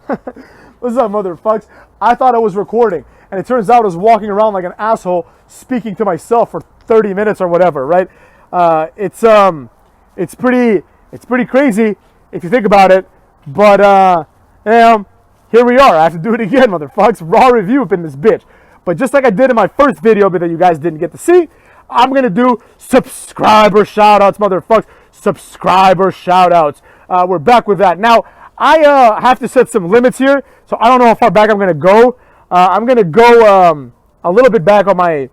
What's up, motherfuckers? I thought I was recording, and it turns out I was walking around like an asshole speaking to myself for 30 minutes or whatever, right? It's pretty crazy if you think about it, but here we are. I have to do it again, motherfuckers. Raw review up in this bitch. But just like I did in my first video, but that you guys didn't get to see, I'm gonna do subscriber shoutouts, motherfuckers. Subscriber shoutouts. We're back with that. Now, I have to set some limits here, so I don't know how far back I'm gonna go. I'm gonna go a little bit back on my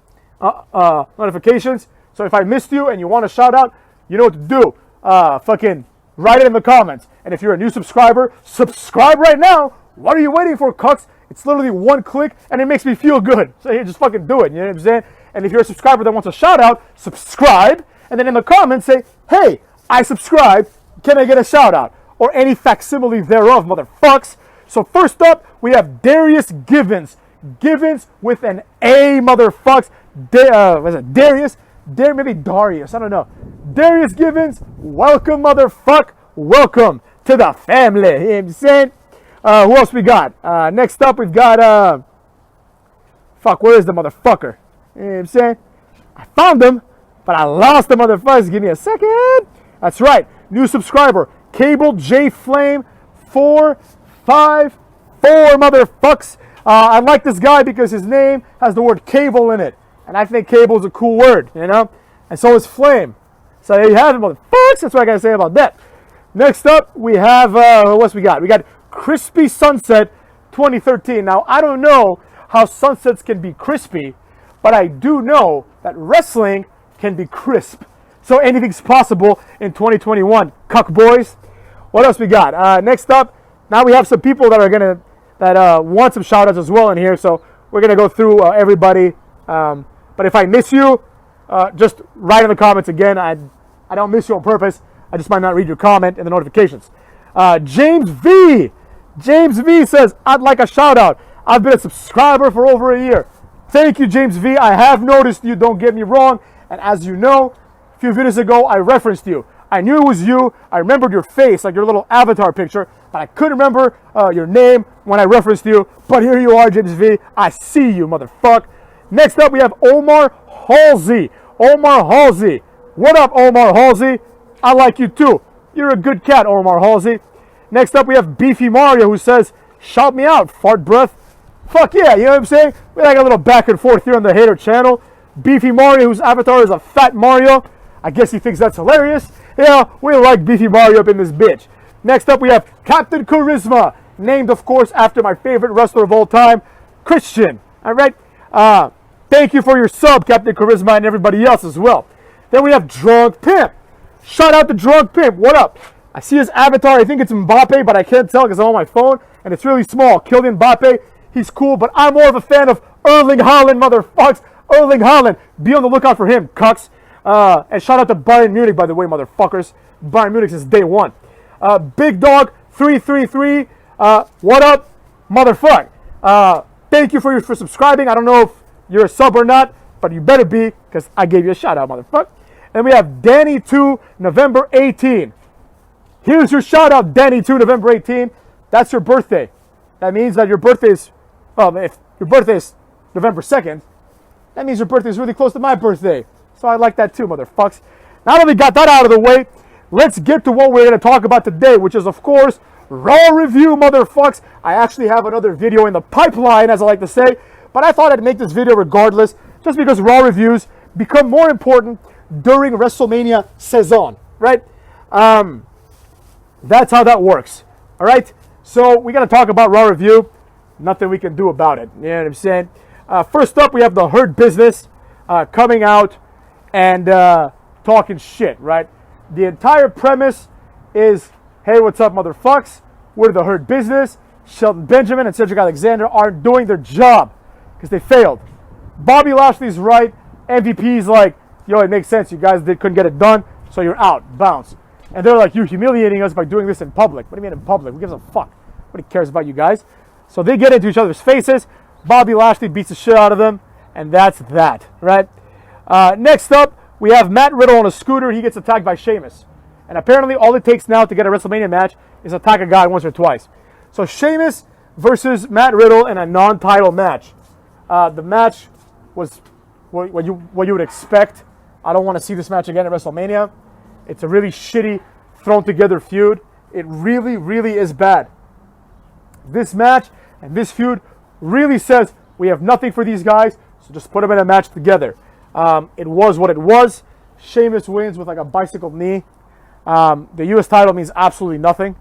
notifications. So if I missed you and you want a shout out, you know what to do. Fucking write it in the comments. And if you're a new subscriber, subscribe right now. What are you waiting for, cucks? It's literally one click, and it makes me feel good. So you just fucking do it, you know what I'm saying? And if you're a subscriber that wants a shout out, subscribe. And then in the comments say, hey, I subscribed. Can I get a shout out? Or any facsimile thereof, motherfucks. So first up, we have Darius Givens. Givens with an A, motherfucks. Was it Darius? Maybe Darius, I don't know. Darius Givens, welcome, motherfuck. Welcome to the family. You know what I'm saying? Who else we got? Next up, we've got, where is the motherfucker? You know what I'm saying? I found him, but I lost the motherfuckers. Give me a second. That's right. New subscriber, Cable J Flame 454, motherfucks. I like this guy because his name has the word cable in it. And I think cable is a cool word, you know? And so is flame. So there you have it, motherfuckers. That's what I got to say about that. Next up, we have, what else we got? We got Crispy Sunset 2013. Now, I don't know how sunsets can be crispy, but I do know that wrestling can be crisp. So anything's possible in 2021, cuck boys. What else we got? Next up, now we have some people that want some shout outs as well in here. So we're going to go through everybody. But if I miss you, just write in the comments again. I don't miss you on purpose. I just might not read your comment in the notifications. James V says, I'd like a shout out. I've been a subscriber for over a year. Thank you, James V. I have noticed you, don't get me wrong. And as you know, a few videos ago, I referenced you. I knew it was you. I remembered your face, like your little avatar picture, but I couldn't remember your name when I referenced you. But here you are, James V. I see you, motherfucker. Next up, we have Omar Halsey. Omar Halsey. What up, Omar Halsey? I like you too. You're a good cat, Omar Halsey. Next up, we have Beefy Mario, who says, shout me out, fart breath. Fuck yeah, you know what I'm saying? We like a little back and forth here on the Hater channel. Beefy Mario, whose avatar is a fat Mario. I guess he thinks that's hilarious. Yeah, we like Beefy Mario up in this bitch. Next up, we have Captain Charisma, named, of course, after my favorite wrestler of all time, Christian. All right? Thank you for your sub, Captain Charisma, and everybody else as well. Then we have Drunk Pimp. Shout out to Drunk Pimp. What up? I see his avatar. I think it's Mbappe, but I can't tell because I'm on my phone, and it's really small. Kylian Mbappe, he's cool, but I'm more of a fan of Erling Haaland, motherfucks. Erling Haaland. Be on the lookout for him, cucks. And shout out to Bayern Munich, by the way, motherfuckers. Bayern Munich since day one. Big Dog 333. What up, motherfucker? Thank you for subscribing. I don't know if you're a sub or not, but you better be, because I gave you a shout out, motherfucker. And we have Danny2 November 18. Here's your shout out, Danny2 November 18. That's your birthday. That means that your birthday is, if your birthday is November 2nd, that means your birthday is really close to my birthday. So I like that too, motherfucks. Now that we got that out of the way, let's get to what we're going to talk about today, which is, of course, Raw review, motherfucks. I actually have another video in the pipeline, as I like to say, but I thought I'd make this video regardless, just because Raw reviews become more important during WrestleMania season, right? That's how that works, all right? So we got to talk about Raw review. Nothing we can do about it, you know what I'm saying? First up, we have the Hurt Business coming out and talking shit, right? The entire premise is, hey, what's up, motherfucks? We're the Hurt Business. Shelton Benjamin and Cedric Alexander aren't doing their job because they failed. Bobby Lashley's right. MVP's like, yo, it makes sense. You guys couldn't get it done, so you're out. Bounce. And they're like, you're humiliating us by doing this in public. What do you mean in public? Who gives a fuck? Nobody cares about you guys. So they get into each other's faces. Bobby Lashley beats the shit out of them, and that's that, right? Next up, we have Matt Riddle on a scooter. He gets attacked by Sheamus. And apparently all it takes now to get a WrestleMania match is attack a guy once or twice. So Sheamus versus Matt Riddle in a non-title match. The match was what you would expect. I don't want to see this match again at WrestleMania. It's a really shitty, thrown together feud. It really, really is bad. This match and this feud really says we have nothing for these guys, so just put them in a match together. It was what it was. Sheamus wins with like a bicycle knee. The U.S. title means absolutely nothing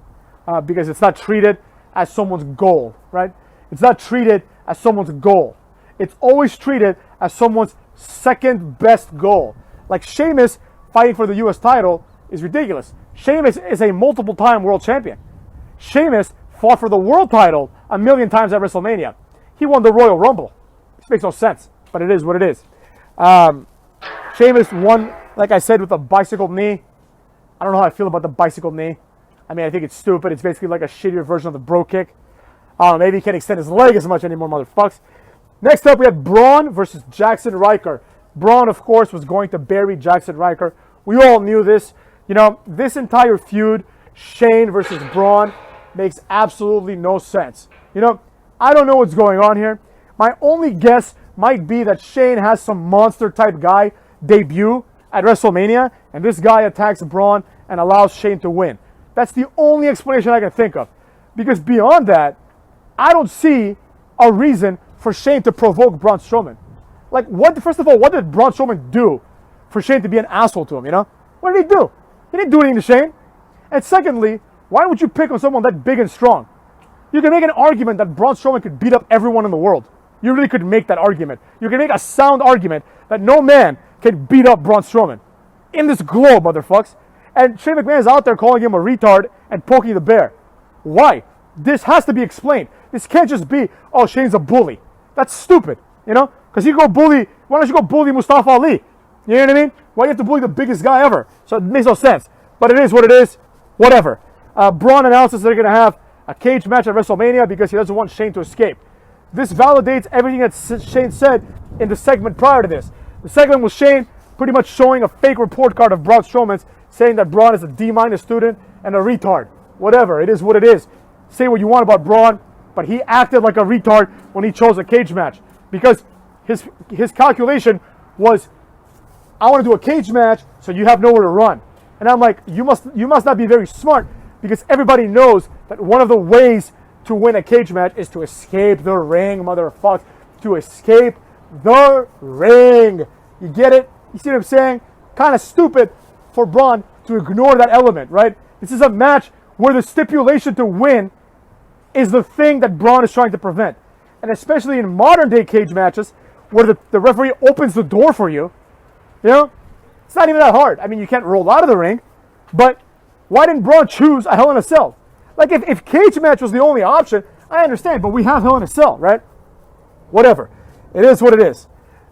because it's not treated as someone's goal, right? It's not treated as someone's goal. It's always treated as someone's second best goal. Like Sheamus fighting for the U.S. title is ridiculous. Sheamus is a multiple-time world champion. Sheamus fought for the world title a million times at WrestleMania. He won the Royal Rumble. This makes no sense, but it is what it is. Sheamus won, like I said, with a bicycle knee. I don't know how I feel about the bicycle knee. I mean, I think it's stupid. It's basically like a shittier version of the bro kick. Maybe he can't extend his leg as much anymore, motherfucks. Next up, we had Braun versus Jackson Ryker. Braun, of course, was going to bury Jackson Ryker. We all knew this. You know, this entire feud, Shane versus Braun, makes absolutely no sense. You know, I don't know what's going on here. My only guess might be that Shane has some monster-type guy debut at WrestleMania, and this guy attacks Braun and allows Shane to win. That's the only explanation I can think of. Because beyond that, I don't see a reason for Shane to provoke Braun Strowman. Like, first of all, what did Braun Strowman do for Shane to be an asshole to him, you know? What did he do? He didn't do anything to Shane. And secondly, why would you pick on someone that big and strong? You can make an argument that Braun Strowman could beat up everyone in the world. You really could make that argument. You can make a sound argument that no man can beat up Braun Strowman in this globe, motherfucks. And Shane McMahon is out there calling him a retard and poking the bear. Why? This has to be explained. This can't just be, oh, Shane's a bully. That's stupid, you know? Because you go bully, why don't you go bully Mustafa Ali? You know what I mean? Why do you have to bully the biggest guy ever? So it makes no sense. But it is what it is. Whatever. Braun announces they're going to have a cage match at WrestleMania because he doesn't want Shane to escape. This validates everything that Shane said in the segment prior to this. The segment was Shane pretty much showing a fake report card of Braun Strowman's, saying that Braun is a D- student and a retard. Whatever. It is what it is. Say what you want about Braun, but he acted like a retard when he chose a cage match because his calculation was, I want to do a cage match so you have nowhere to run. And I'm like, you must not be very smart because everybody knows that one of the ways to win a cage match is to escape the ring, motherfucker. To escape the ring. You get it? You see what I'm saying? Kind of stupid for Braun to ignore that element, right? This is a match where the stipulation to win is the thing that Braun is trying to prevent. And especially in modern day cage matches where the referee opens the door for you, you know, it's not even that hard. I mean, you can't roll out of the ring, but why didn't Braun choose a Hell in a Cell? Like, if cage match was the only option, I understand, but we have Hell in a Cell, right? Whatever. It is what it is.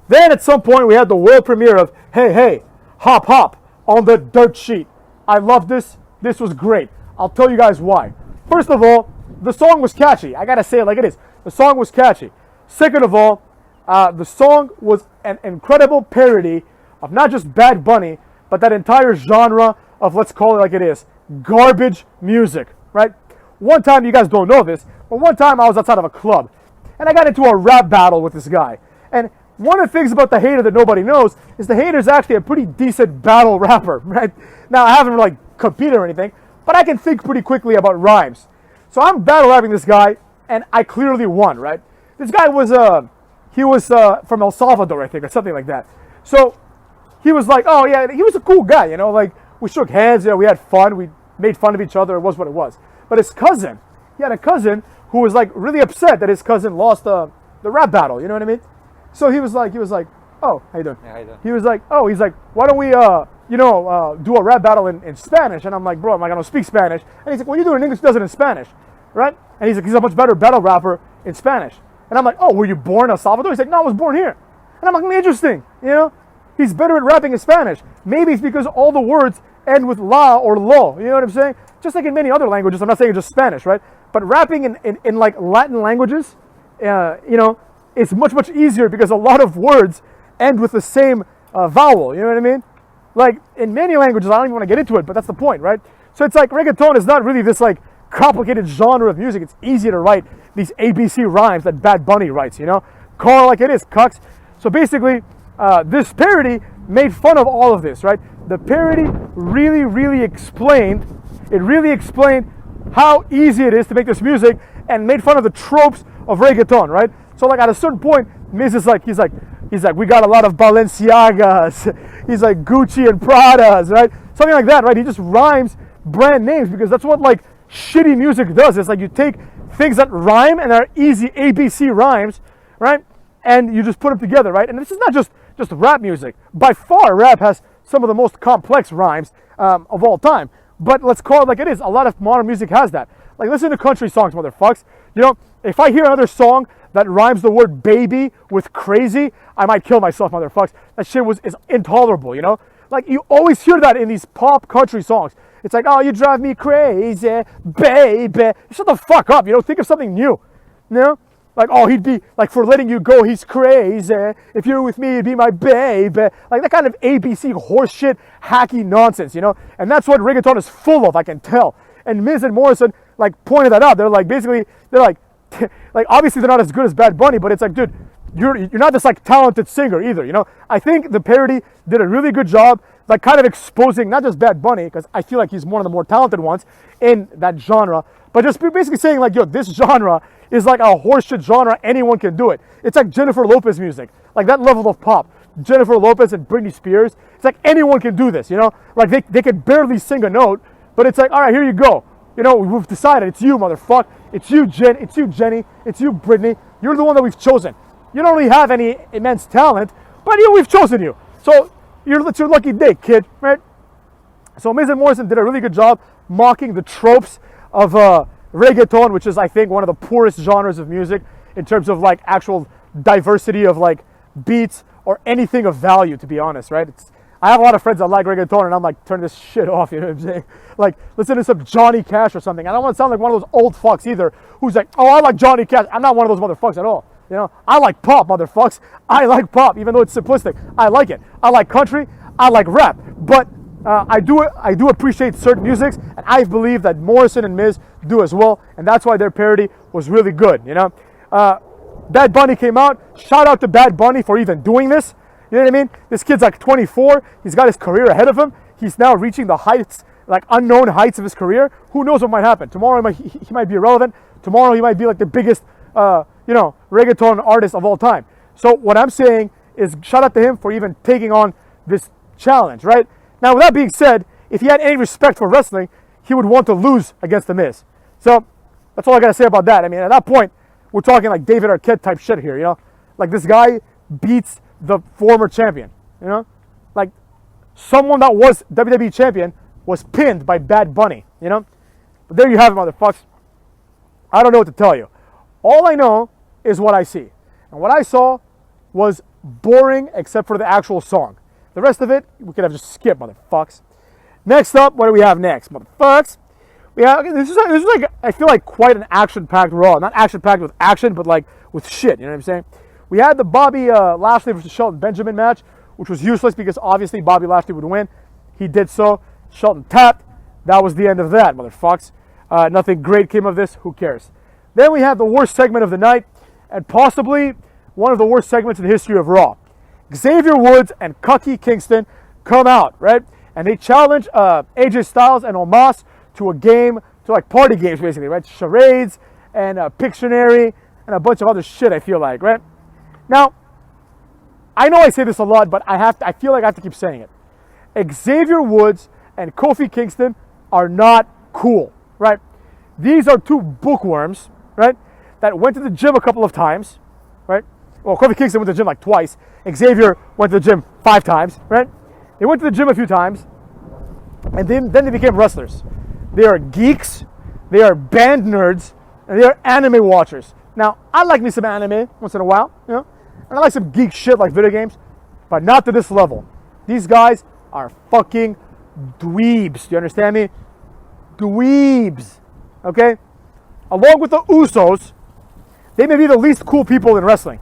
Then at some point, we had the world premiere of Hey, Hey, Hop, Hop on the dirt sheet. I love this. This was great. I'll tell you guys why. First of all, the song was catchy. I got to say it like it is. The song was catchy. Second of all, the song was an incredible parody of not just Bad Bunny, but that entire genre of, let's call it like it is, garbage music, right? One time, you guys don't know this, but one time I was outside of a club, and I got into a rap battle with this guy. And one of the things about the Hater that nobody knows is the Hater's actually a pretty decent battle rapper, right? Now, I haven't like competed or anything, but I can think pretty quickly about rhymes. So I'm battle rapping this guy, and I clearly won, right? This guy was, from El Salvador, I think, or something like that. So he was like, oh yeah, he was a cool guy, you know, like we shook hands, you know, we had fun, we made fun of each other, it was what it was. But his cousin, he had a cousin who was like really upset that his cousin lost the rap battle, you know what I mean? So he was like, oh, how you doing? Yeah, how you doing? He was like, why don't we, do a rap battle in Spanish? And I'm like, bro, I'm like, I don't speak Spanish. And he's like, well, you do it in English, does it in Spanish, right? And he's like, he's a much better battle rapper in Spanish. And I'm like, oh, were you born in El Salvador? He's like, no, I was born here. And I'm like, interesting, you know? He's better at rapping in Spanish. Maybe it's because all the words end with la or lo, you know what I'm saying? Just like in many other languages, I'm not saying it's just Spanish, right? But rapping in like Latin languages, it's much easier because a lot of words end with the same vowel, you know what I mean? Like in many languages, I don't even want to get into it, but that's the point, right? So it's like reggaeton is not really this like complicated genre of music, it's easy to write these ABC rhymes that Bad Bunny writes, you know? Call it like it is, cucks. So basically, this parody made fun of all of this, right? The parody really explained how easy it is to make this music and made fun of the tropes of reggaeton, right? So like at a certain point, Miz is like, he's like, we got a lot of Balenciagas. He's like Gucci and Pradas, right? Something like that, right? He just rhymes brand names because that's what like shitty music does. It's like you take things that rhyme and are easy ABC rhymes, right? And you just put them together, right? And this is not just rap music. By far, rap has some of the most complex rhymes of all time. But let's call it like it is. A lot of modern music has that. Like, listen to country songs, motherfucks. You know, if I hear another song that rhymes the word baby with crazy, I might kill myself, motherfucks. That shit is intolerable, you know? Like, you always hear that in these pop country songs. It's like, oh, you drive me crazy, baby. Shut the fuck up, you know? Think of something new, you know? Like, oh, he'd be, like, for letting you go, he's crazy. If you're with me, you'd be my babe. Like, that kind of ABC horseshit, hacky nonsense, you know? And that's what reggaeton is full of, I can tell. And Miz and Morrison, like, pointed that out. They're like, basically, they're like, obviously they're not as good as Bad Bunny, but it's like, dude, you're not this, like, talented singer either, you know? I think the parody did a really good job, like, kind of exposing not just Bad Bunny, because I feel like he's one of the more talented ones in that genre, but just basically saying, like, yo, this genre is like a horseshit genre, anyone can do it. It's like Jennifer Lopez music, like that level of pop. Jennifer Lopez and Britney Spears, it's like anyone can do this, you know? Like they could barely sing a note, but it's like, all right, here you go. You know, we've decided, it's you, motherfucker. It's you, Jen, it's you, Jenny, it's you, Britney. You're the one that we've chosen. You don't really have any immense talent, but you know, we've chosen you. So it's your lucky day, kid, right? So Miz and Morrison did a really good job mocking the tropes of reggaeton, which is, I think, one of the poorest genres of music in terms of like actual diversity of like beats or anything of value, to be honest, right? I have a lot of friends that like reggaeton, and I'm like, turn this shit off, you know what I'm saying? Like, listen to some Johnny Cash or something. I don't want to sound like one of those old fucks either, who's like, oh, I like Johnny Cash. I'm not one of those motherfucks at all, you know? I like pop, motherfucks. I like pop, even though it's simplistic. I like it. I like country. I like rap. But I do appreciate certain musics, and I believe that Morrison and Miz do as well, and that's why their parody was really good, you know? Bad Bunny came out. Shout out to Bad Bunny for even doing this. You know what I mean? This kid's like 24. He's got his career ahead of him. He's now reaching the heights, like unknown heights of his career. Who knows what might happen? Tomorrow he might be irrelevant. Tomorrow he might be like the biggest, you know, reggaeton artist of all time. So what I'm saying is shout out to him for even taking on this challenge, right? Now, with that being said, if he had any respect for wrestling, he would want to lose against The Miz. So that's all I got to say about that. I mean, at that point, we're talking like David Arquette type shit here, you know? Like, this guy beats the former champion, you know? Like, someone that was WWE champion was pinned by Bad Bunny, you know? But there you have it, motherfuckers. I don't know what to tell you. All I know is what I see. And what I saw was boring except for the actual song. The rest of it, we could have just skipped, motherfuckers. Next up, what do we have next, motherfuckers? We have, this is like, I feel like quite an action-packed Raw. Not action-packed with action, but like with shit, you know what I'm saying? We had the Bobby Lashley versus Shelton Benjamin match, which was useless because obviously Bobby Lashley would win. He did so. Shelton tapped. That was the end of that, motherfuckers. Nothing great came of this. Who cares? Then we had the worst segment of the night, and possibly one of the worst segments in the history of Raw. Xavier Woods and Kofi Kingston come out, right? And they challenge AJ Styles and Omos to a game, to like party games basically, right? Charades and Pictionary and a bunch of other shit, I feel like, right? Now, I know I say this a lot, but I feel like I have to keep saying it. Xavier Woods and Kofi Kingston are not cool, right? These are two bookworms, right? That went to the gym a couple of times, right? Well, Kofi Kingston went to the gym like twice. Xavier went to the gym 5 times, right? They went to the gym a few times, and then they became wrestlers. They are geeks, they are band nerds, and they are anime watchers. Now, I like me some anime once in a while, you know? And I like some geek shit like video games, but not to this level. These guys are fucking dweebs. Do you understand me? Dweebs. Okay? Along with the Usos, they may be the least cool people in wrestling.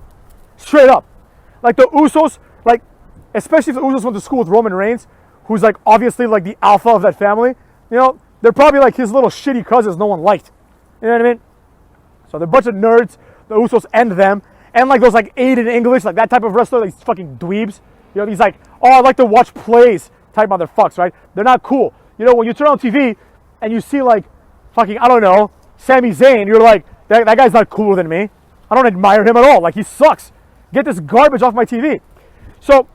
Straight up. Like the Usos, like, especially if the Usos went to school with Roman Reigns, who's like obviously like the alpha of that family, you know, They're probably like his little shitty cousins no one liked. You know what I mean? So they're a bunch of nerds. The Usos end them. And like those like Aiden English, like that type of wrestler, like these fucking dweebs. You know, these like, oh, I like to watch plays type motherfucks, right? They're not cool. You know, when you turn on TV and you see like fucking, I don't know, Sami Zayn, you're like, that guy's not cooler than me. I don't admire him at all. Like, he sucks. Get this garbage off my TV. So,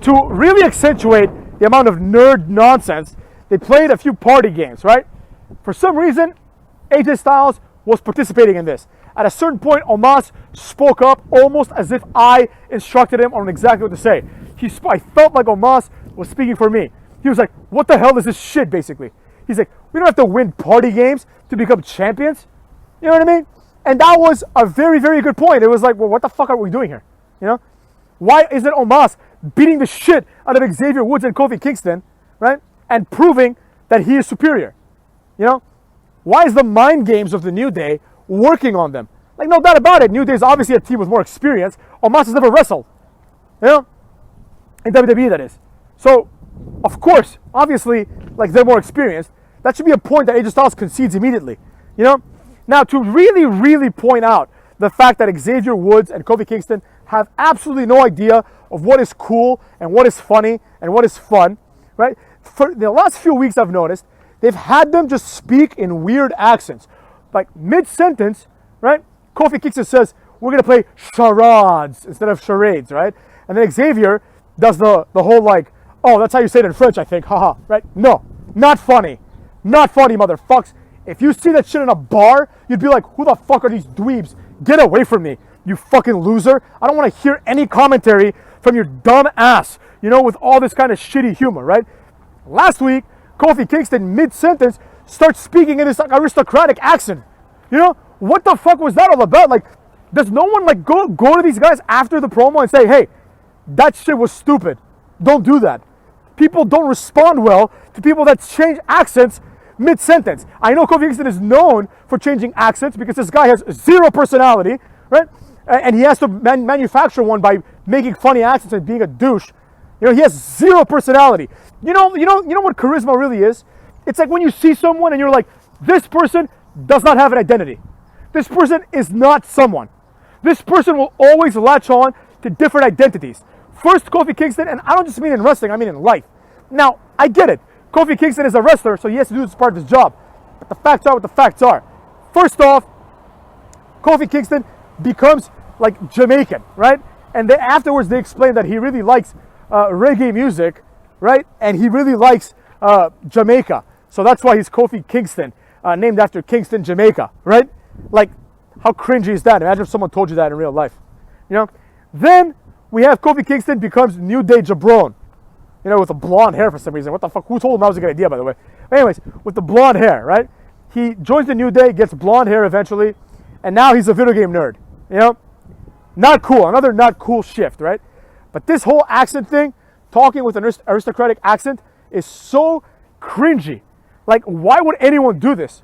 to really accentuate the amount of nerd nonsense, they played a few party games, right? For some reason, AJ Styles was participating in this. At a certain point, Omos spoke up almost as if I instructed him on exactly what to say. I felt like Omos was speaking for me. He was like, what the hell is this shit, basically? He's like, we don't have to win party games to become champions. You know what I mean? And that was a very, very good point. It was like, well, what the fuck are we doing here? You know? Why isn't Omos beating the shit out of Xavier Woods and Kofi Kingston, right? And proving that he is superior? You know? Why is the mind games of the New Day working on them? Like, no doubt about it. New Day is obviously a team with more experience. Omos has never wrestled. You know? In WWE, that is. So, of course, obviously, like, they're more experienced. That should be a point that AJ Styles concedes immediately. You know? Now, to really, really point out the fact that Xavier Woods and Kofi Kingston have absolutely no idea of what is cool and what is funny and what is fun, right? For the last few weeks, I've noticed they've had them just speak in weird accents. Like mid-sentence, right? Kofi Kingston says, we're going to play charades instead of charades, right? And then Xavier does the whole like, oh, that's how you say it in French, I think, haha, right? No, not funny. Not funny, motherfucks. If you see that shit in a bar, you'd be like, who the fuck are these dweebs? Get away from me, you fucking loser. I don't want to hear any commentary from your dumb ass, you know, with all this kind of shitty humor, right? Last week, Kofi Kingston, mid-sentence, starts speaking in this like, aristocratic accent. You know, what the fuck was that all about? Like, does no one like go to these guys after the promo and say, hey, that shit was stupid. Don't do that. People don't respond well to people that change accents mid-sentence. I know Kofi Kingston is known for changing accents because this guy has zero personality, right? And he has to manufacture one by making funny accents and being a douche. You know, he has zero personality. You know what charisma really is? It's like when you see someone and you're like, this person does not have an identity. This person is not someone. This person will always latch on to different identities. First, Kofi Kingston, and I don't just mean in wrestling, I mean in life. Now, I get it. Kofi Kingston is a wrestler, so he has to do this part of his job. But the facts are what the facts are. First off, Kofi Kingston becomes like Jamaican, right? And then afterwards they explain that he really likes reggae music, right? And he really likes Jamaica. So that's why he's Kofi Kingston, named after Kingston, Jamaica, right? Like, how cringy is that? Imagine if someone told you that in real life, you know? Then we have Kofi Kingston becomes New Day Jabron, you know, with the blonde hair for some reason. What the fuck? Who told him that was a good idea, by the way? But anyways, with the blonde hair, right? He joins the New Day, gets blonde hair eventually, and now he's a video game nerd, you know? Not cool. Another not cool shift, right? But this whole accent thing, talking with an aristocratic accent, is so cringy. Like, why would anyone do this?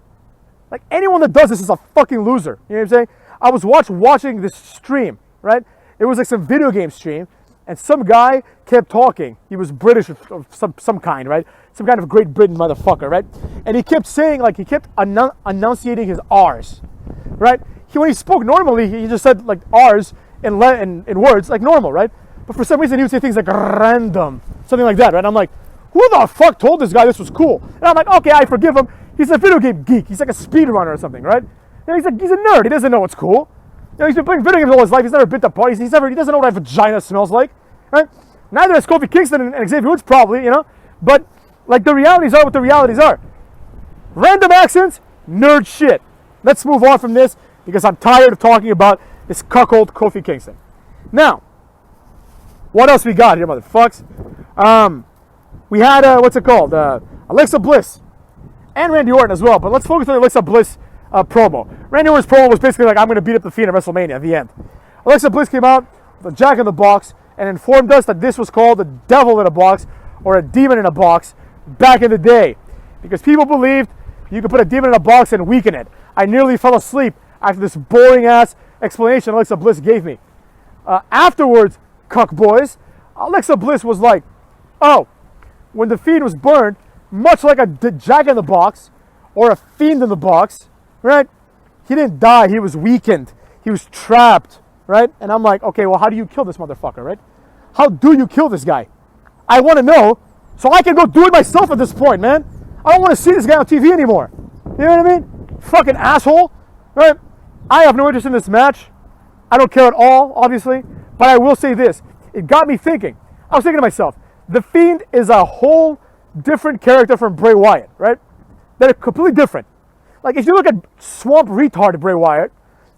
Like, anyone that does this is a fucking loser. You know what I'm saying? I was watching this stream, right? It was like some video game stream, and some guy kept talking. He was British of some kind, right? Some kind of Great Britain motherfucker, right? And he kept saying, like, he kept enunciating his R's, right? When he spoke normally, he just said, like, R's in words, like normal, right? But for some reason, he would say things like random, something like that, right? I'm like, who the fuck told this guy this was cool? And I'm like, okay, I forgive him. He's a video game geek. He's like a speedrunner or something, right? And he's a nerd. He doesn't know what's cool. You know, he's been playing video games all his life. He's never been to parties. He doesn't know what a vagina smells like, right? Neither has Kofi Kingston and Xavier Woods probably, you know? But, like, the realities are what the realities are. Random accents, nerd shit. Let's move on from this because I'm tired of talking about this cuckold Kofi Kingston. Now, what else we got here, motherfucks? We had, what's it called? Alexa Bliss and Randy Orton as well. But let's focus on the Alexa Bliss promo. Randy Orton's promo was basically like, I'm going to beat up the Fiend at WrestleMania at the end. Alexa Bliss came out with a Jack in the Box and informed us that this was called the devil in a box or a demon in a box back in the day. Because people believed you could put a demon in a box and weaken it. I nearly fell asleep after this boring-ass explanation Alexa Bliss gave me. Afterwards, cuck boys, Alexa Bliss was like, oh, when the Fiend was burned, much like a Jack in the Box or a Fiend in the Box, right? He didn't die. He was weakened. He was trapped, right? And I'm like, okay, well, how do you kill this motherfucker, right? How do you kill this guy? I want to know so I can go do it myself at this point, man. I don't want to see this guy on TV anymore. You know what I mean? Fucking asshole, right? I have no interest in this match. I don't care at all, obviously. But I will say this. It got me thinking. I was thinking to myself, The Fiend is a whole different character from Bray Wyatt, right? They're completely different. Like, if you look at Swamp Retard Bray Wyatt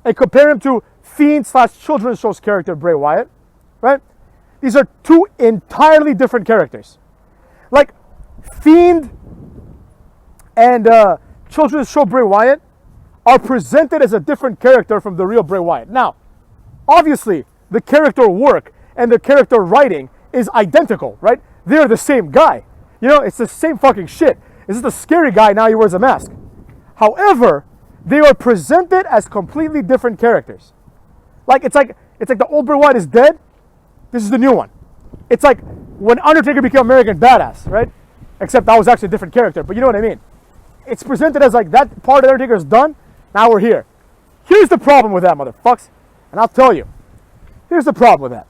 and compare him to Fiend/Children's Show's character Bray Wyatt, right? These are two entirely different characters. Like, Fiend and Children's Show Bray Wyatt are presented as a different character from the real Bray Wyatt. Now, obviously, the character work and the character writing is identical, right? They're the same guy. You know, it's the same fucking shit. This is the scary guy, now he wears a mask. However, they are presented as completely different characters. Like, it's like the old Bray Wyatt is dead. This is the new one. It's like when Undertaker became American Badass, right? Except that was actually a different character, but you know what I mean. It's presented as like that part of Undertaker is done. Now we're here. Here's the problem with that, motherfucks. And I'll tell you. Here's the problem with that.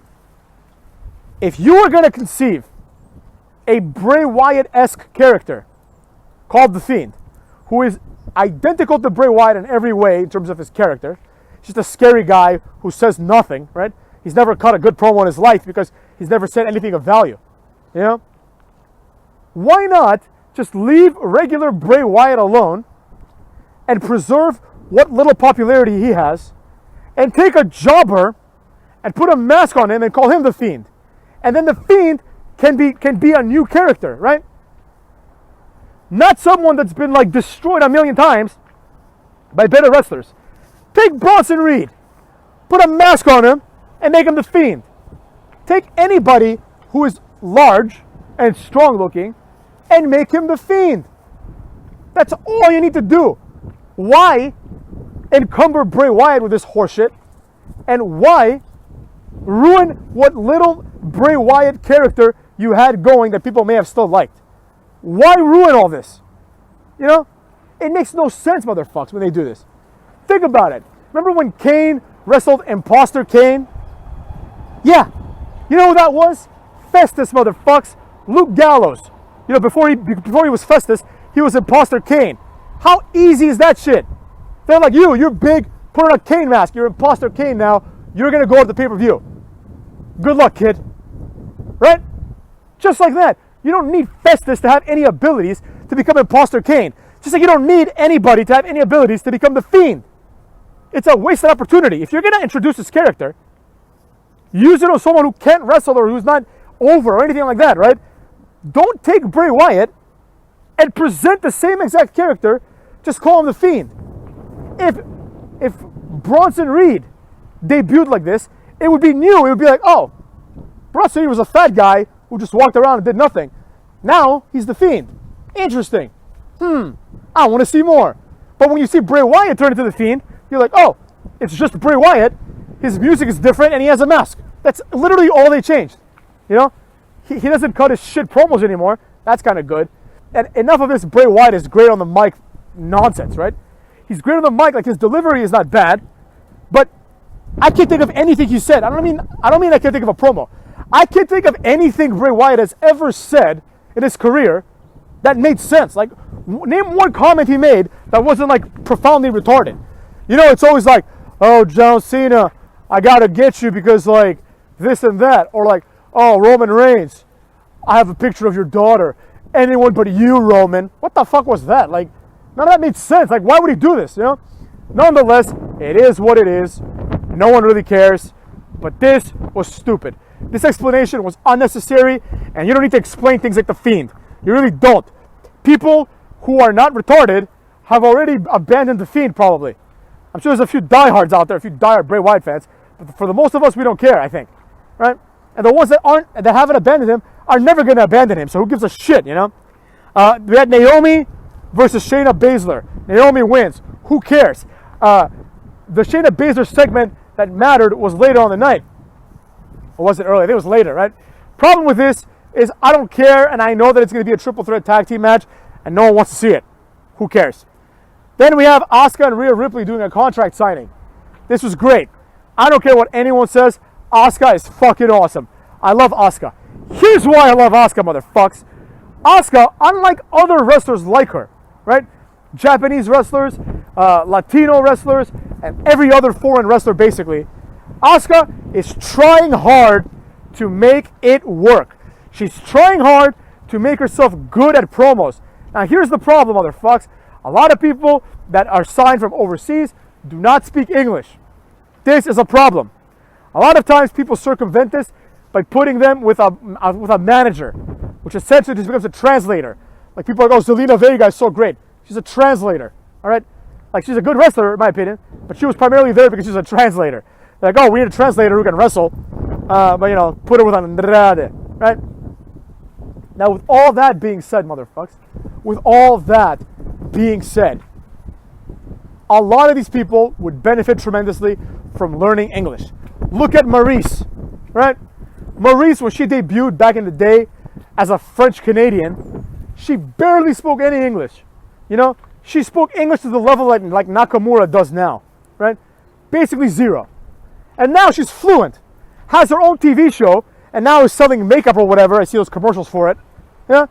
If you are going to conceive a Bray Wyatt-esque character called The Fiend, who is identical to Bray Wyatt in every way in terms of his character, just a scary guy who says nothing, right? He's never cut a good promo in his life because he's never said anything of value. You know? Why not just leave regular Bray Wyatt alone and preserve what little popularity he has and take a jobber and put a mask on him and call him The Fiend. And then The Fiend can be a new character, right? Not someone that's been like destroyed a million times by better wrestlers. Take Bronson Reed, put a mask on him, and make him The Fiend. Take anybody who is large and strong looking and make him The Fiend. That's all you need to do. Why encumber Bray Wyatt with this horseshit? And why ruin what little Bray Wyatt character you had going that people may have still liked? Why ruin all this? You know? It makes no sense, motherfuckers, when they do this. Think about it. Remember when Kane wrestled Imposter Kane? Yeah. You know who that was? Festus, motherfuckers. Luke Gallows. You know, before he was Festus, he was Imposter Kane. How easy is that shit? They're like, you're big, put on a Kane mask. You're Imposter Kane now. You're going to go to the pay-per-view. Good luck, kid. Right? Just like that. You don't need Festus to have any abilities to become Imposter Kane. Just like you don't need anybody to have any abilities to become The Fiend. It's a wasted opportunity. If you're going to introduce this character, use it on someone who can't wrestle or who's not over or anything like that, right? Don't take Bray Wyatt and present the same exact character, just call him The Fiend. If Bronson Reed debuted like this, it would be new. It would be like, oh, Bronson Reed was a fat guy who just walked around and did nothing. Now he's The Fiend. Interesting. I want to see more. But when you see Bray Wyatt turn into The Fiend, you're like, oh, it's just Bray Wyatt. His music is different and he has a mask. That's literally all they changed. You know? He doesn't cut his shit promos anymore. That's kind of good. And enough of this Bray Wyatt is great on the mic nonsense, right? He's great on the mic, like his delivery is not bad. But I can't think of anything he said. I don't mean I can't think of a promo. I can't think of anything Bray Wyatt has ever said in his career that made sense. Like, name one comment he made that wasn't like profoundly retarded. You know, it's always like, oh, John Cena, I gotta get you because like this and that. Or like, oh, Roman Reigns, I have a picture of your daughter. Anyone but you, Roman. What the fuck was that? Like, none of that made sense. Like, why would he do this, you know? Nonetheless, it is what it is. No one really cares. But this was stupid. This explanation was unnecessary, and you don't need to explain things like The Fiend. You really don't. People who are not retarded have already abandoned The Fiend, probably. I'm sure there's a few diehards out there, a few diehard Bray Wyatt fans, but for the most of us, we don't care, I think. Right? And the ones that haven't abandoned him are never going to abandon him, so who gives a shit, you know? We had Naomi versus Shayna Basler. Naomi wins. Who cares? The Shayna Basler segment that mattered was later on the night. Or was it early? I think it was later, right? Problem with this, is I don't care, and I know that it's going to be a triple threat tag team match, and no one wants to see it. Who cares? Then we have Asuka and Rio Ripley doing a contract signing. This was great. I don't care what anyone says. Asuka is fucking awesome. I love Asuka. Here's why I love Asuka, motherfucks. Asuka, unlike other wrestlers like her, right? Japanese wrestlers, Latino wrestlers, and every other foreign wrestler basically, Asuka is trying hard to make it work. She's trying hard to make herself good at promos. Now here's the problem, motherfucks. A lot of people that are signed from overseas do not speak English. This is a problem. A lot of times people circumvent this by putting them with a manager, which essentially just becomes a translator. Like people are like, oh, Zelina Vega is so great. She's a translator, all right? Like she's a good wrestler, in my opinion, but she was primarily there because she's a translator. They're like, oh, we need a translator who can wrestle, but you know, put her with Andrade, right? Now, with all that being said, motherfuckers, with all that being said, a lot of these people would benefit tremendously from learning English. Look at Maryse, right? Maryse, when she debuted back in the day as a French Canadian, she barely spoke any English. You know, she spoke English to the level like Nakamura does now, right? Basically zero. And now she's fluent, has her own TV show, and now is selling makeup or whatever. I see those commercials for it. Yeah,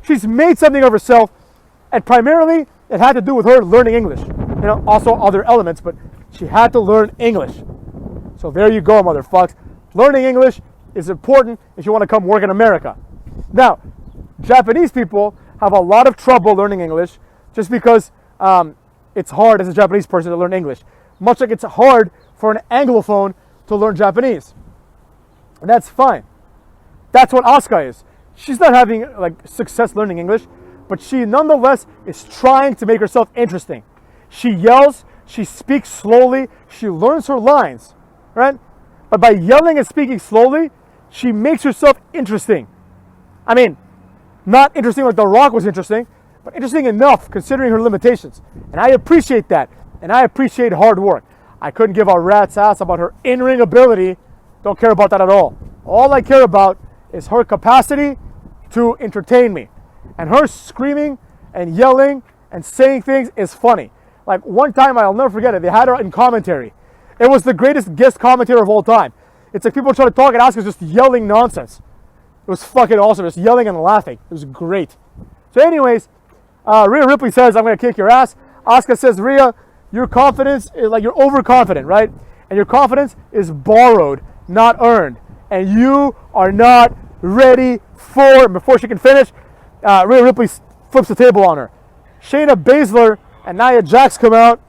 she's made something of herself, and primarily it had to do with her learning English. You know, also other elements, but she had to learn English. So there you go, motherfuckers. Learning English is important if you want to come work in America. Now, Japanese people have a lot of trouble learning English just because it's hard as a Japanese person to learn English. Much like it's hard for an Anglophone to learn Japanese. And that's fine. That's what Asuka is. She's not having like success learning English, but she nonetheless is trying to make herself interesting. She yells, she speaks slowly, she learns her lines, right? But by yelling and speaking slowly, she makes herself interesting. I mean, not interesting like The Rock was interesting, but interesting enough considering her limitations. And I appreciate that. And I appreciate hard work. I couldn't give a rat's ass about her in-ring ability. Don't care about that at all. All I care about is her capacity to entertain me. And her screaming and yelling and saying things is funny. Like one time, I'll never forget it, they had her in commentary. It was the greatest guest commentator of all time. It's like people trying to talk and Asuka's just yelling nonsense. It was fucking awesome, just yelling and laughing. It was great. So anyways, Rhea Ripley says, I'm going to kick your ass. Asuka says, Rhea, your confidence is like you're overconfident, right? And your confidence is borrowed, not earned. And you are not ready for, before she can finish, Rhea Ripley flips the table on her. Shayna Basler and Nia Jax come out,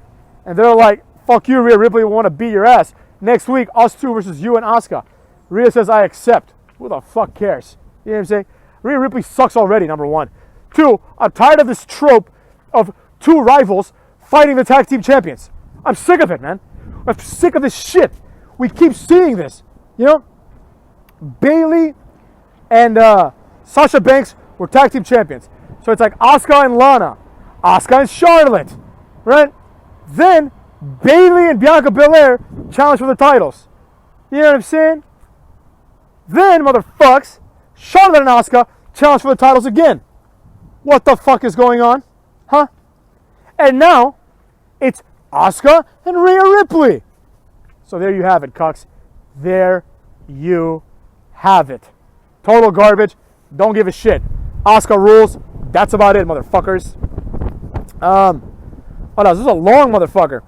and they're like, fuck you, Rhea Ripley, we want to beat your ass. Next week, us two versus you and Asuka. Rhea says, I accept. Who the fuck cares? You know what I'm saying? Rhea Ripley sucks already, number one. Two, I'm tired of this trope of two rivals fighting the tag team champions. I'm sick of it, man. I'm sick of this shit. We keep seeing this. You know? Bayley and Sasha Banks were tag team champions. So it's like Asuka and Lana. Asuka and Charlotte. Right? Then Bayley and Bianca Belair challenge for the titles. You know what I'm saying? Then, motherfucks, Charlotte and Asuka challenge for the titles again. What the fuck is going on? Huh? And now, it's Asuka and Rhea Ripley. So there you have it, cucks. There you have it. Total garbage. Don't give a shit. Asuka rules. That's about it, motherfuckers. Oh no, this is a long motherfucker.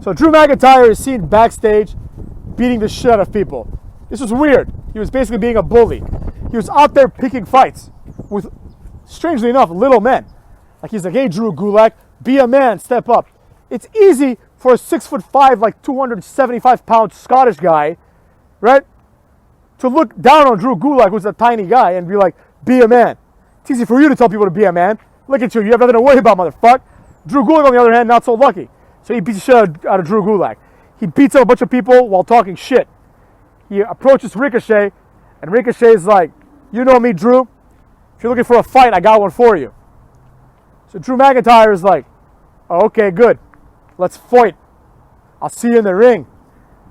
So Drew McIntyre is seen backstage beating the shit out of people. This was weird. He was basically being a bully. He was out there picking fights with, strangely enough, little men. Like he's like, hey, Drew Gulak, be a man, step up. It's easy for a 6'5", like 275-pound Scottish guy, right, to look down on Drew Gulak, who's a tiny guy, and be like, be a man. It's easy for you to tell people to be a man. Look at you. You have nothing to worry about, motherfucker. Drew Gulak, on the other hand, not so lucky. So he beats the shit out of Drew Gulak. He beats up a bunch of people while talking shit. He approaches Ricochet, and Ricochet's like, you know me, Drew. If you're looking for a fight, I got one for you. So Drew McIntyre is like, oh, okay, good. Let's fight. I'll see you in the ring.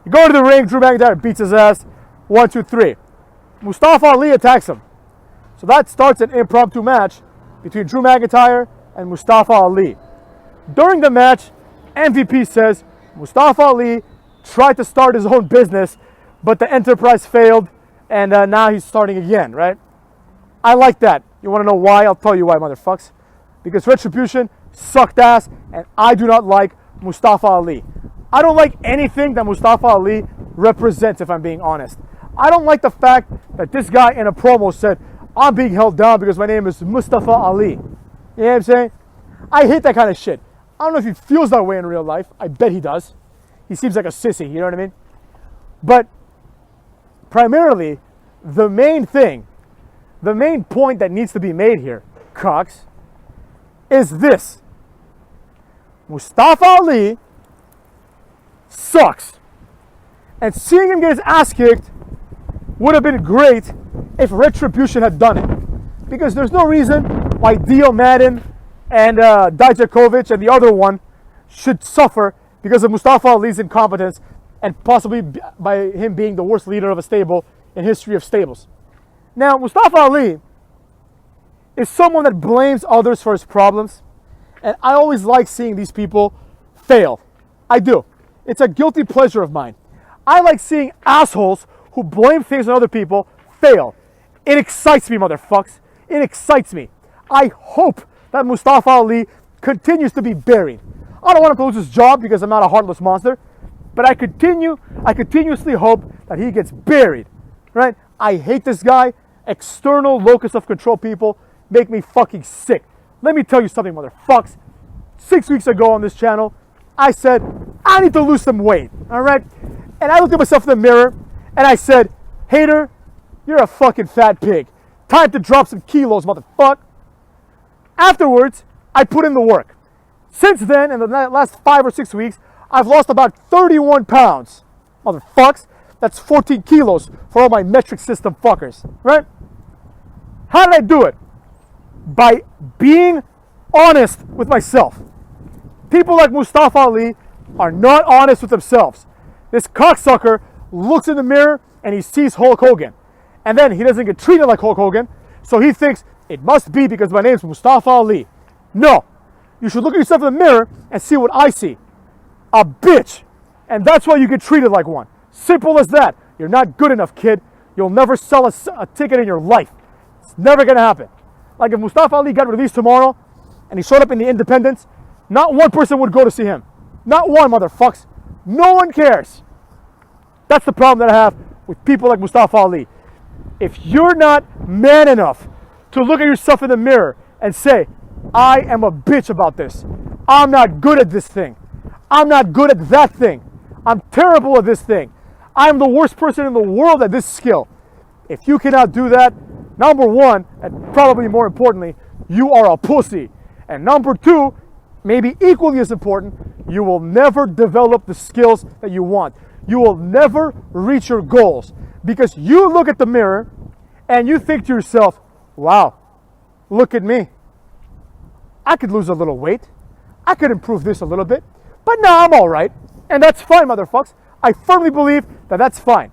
You go to the ring, Drew McIntyre beats his ass. 1, 2, 3. Mustafa Ali attacks him. So that starts an impromptu match between Drew McIntyre and Mustafa Ali. During the match, MVP says Mustafa Ali tried to start his own business, but the enterprise failed, and now he's starting again, right? I like that. You want to know why? I'll tell you why, motherfucks. Because Retribution sucked ass, and I do not like Mustafa Ali. I don't like anything that Mustafa Ali represents, if I'm being honest. I don't like the fact that this guy in a promo said, I'm being held down because my name is Mustafa Ali. You know what I'm saying? I hate that kind of shit. I don't know if he feels that way in real life. I bet he does. He seems like a sissy, you know what I mean? But primarily, the main point that needs to be made here, Cox, is this. Mustafa Ali sucks. And seeing him get his ass kicked would have been great if Retribution had done it. Because there's no reason why Dio Madden and Dijakovic and the other one should suffer because of Mustafa Ali's incompetence and possibly by him being the worst leader of a stable in history of stables. Now, Mustafa Ali is someone that blames others for his problems, and I always like seeing these people fail. I do. It's a guilty pleasure of mine. I like seeing assholes who blame things on other people fail. It excites me, motherfucks. It excites me. I hope that Mustafa Ali continues to be buried. I don't want him to lose his job because I'm not a heartless monster, but I continuously hope that he gets buried, right? I hate this guy. External locus of control people make me fucking sick. Let me tell you something, motherfucks. 6 weeks ago on this channel, I said, I need to lose some weight, all right? And I looked at myself in the mirror and I said, hater, you're a fucking fat pig. Time to drop some kilos, motherfucker. Afterwards, I put in the work. Since then, in the last 5 or 6 weeks, I've lost about 31 pounds. Motherfucks, that's 14 kilos for all my metric system fuckers, right? How did I do it? By being honest with myself. People like Mustafa Ali are not honest with themselves. This cocksucker looks in the mirror and he sees Hulk Hogan. And then he doesn't get treated like Hulk Hogan, so he thinks it must be because my name's Mustafa Ali. No. You should look at yourself in the mirror and see what I see. A bitch. And that's why you get treated like one. Simple as that. You're not good enough, kid. You'll never sell a ticket in your life. It's never going to happen. Like if Mustafa Ali got released tomorrow and he showed up in the Independence, not one person would go to see him. Not one, motherfucks. No one cares. That's the problem that I have with people like Mustafa Ali. If you're not man enough to look at yourself in the mirror and say, I am a bitch about this. I'm not good at this thing. I'm not good at that thing. I'm terrible at this thing. I'm the worst person in the world at this skill. If you cannot do that, number one, and probably more importantly, you are a pussy. And number two, maybe equally as important, you will never develop the skills that you want. You will never reach your goals because you look at the mirror and you think to yourself, wow, look at me. I could lose a little weight. I could improve this a little bit. But no, I'm all right. And that's fine, motherfuckers. I firmly believe that that's fine.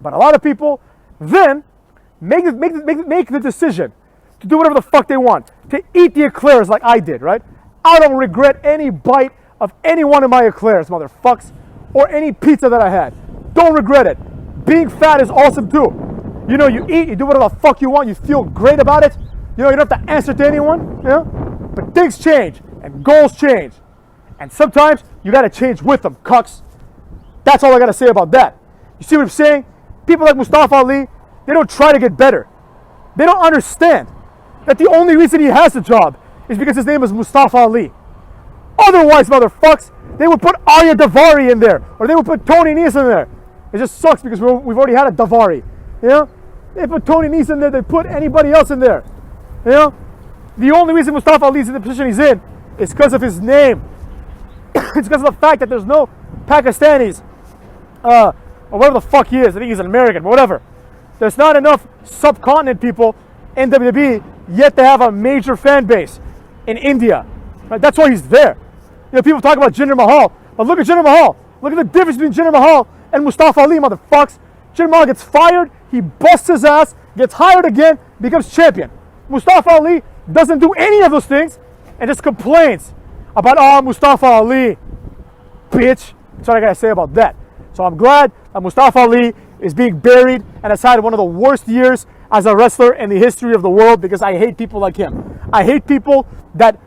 But a lot of people then make the decision to do whatever the fuck they want, to eat the eclairs like I did, right? I don't regret any bite of any one of my eclairs, motherfuckers, or any pizza that I had. Don't regret it. Being fat is awesome too. You know, you eat, you do whatever the fuck you want, you feel great about it. You know, you don't have to answer to anyone, you know? But things change, and goals change. And sometimes, you gotta change with them, cucks. That's all I gotta say about that. You see what I'm saying? People like Mustafa Ali, they don't try to get better. They don't understand that the only reason he has the job is because his name is Mustafa Ali. Otherwise, motherfucks, they would put Arya Davari in there, or they would put Tony Nese in there. It just sucks because we've already had a Davari, you know? They put Tony Nese in there, they put anybody else in there, you know? The only reason Mustafa Ali's in the position he's in is because of his name. It's because of the fact that there's no Pakistanis, or whatever the fuck he is. I think he's an American, but whatever. There's not enough subcontinent people in WWE yet to have a major fan base in India. Right? That's why he's there. You know, people talk about Jinder Mahal, but look at Jinder Mahal. Look at the difference between Jinder Mahal and Mustafa Ali, motherfucks. Jinder Mahal gets fired, he busts his ass, gets hired again, becomes champion. Mustafa Ali doesn't do any of those things and just complains about, oh, Mustafa Ali, bitch. That's what I gotta say about that. So I'm glad that Mustafa Ali is being buried and has had one of the worst years as a wrestler in the history of the world, because I hate people like him. I hate people that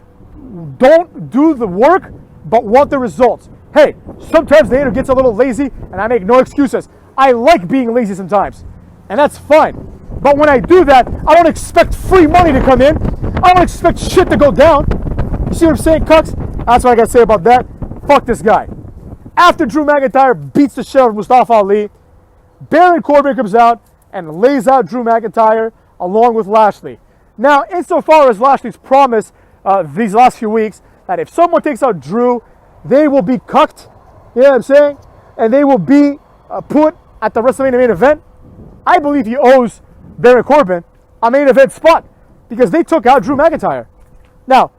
don't do the work but want the results. Hey, sometimes the hater gets a little lazy, and I make no excuses. I like being lazy sometimes, and that's fine. But when I do that, I don't expect free money to come in. I don't expect shit to go down. You see what I'm saying, cucks? That's what I gotta say about that. Fuck this guy. After Drew McIntyre beats the shit out of Mustafa Ali, Baron Corbin comes out and lays out Drew McIntyre along with Lashley. Now, insofar as Lashley's promise these last few weeks that if someone takes out Drew, they will be cucked, you know what I'm saying? And they will be put at the WrestleMania main event. I believe he owes Baron Corbin a main event spot because they took out Drew McIntyre. Now,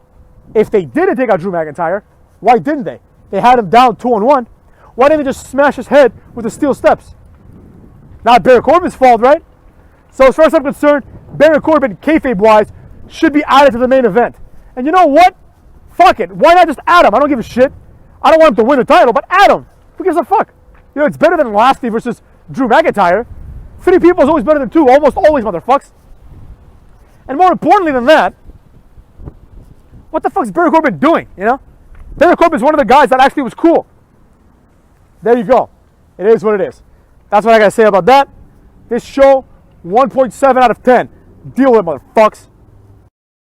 if they didn't take out Drew McIntyre, why didn't they? They had him down 2-1. Why didn't they just smash his head with the steel steps? Not Baron Corbin's fault, right? So as far as I'm concerned, Baron Corbin, kayfabe-wise, should be added to the main event. And you know what? Fuck it. Why not just add him? I don't give a shit. I don't want him to win the title, but add him. Who gives a fuck? You know, it's better than Lashley versus Drew McIntyre. 3 people is always better than 2. Almost always, motherfucks. And more importantly than that, what the fuck's Baron Corbin doing, you know? Baron Corbin's one of the guys that actually was cool. There you go. It is what it is. That's what I gotta say about that. This show, 1.7 out of 10. Deal with it, motherfucks.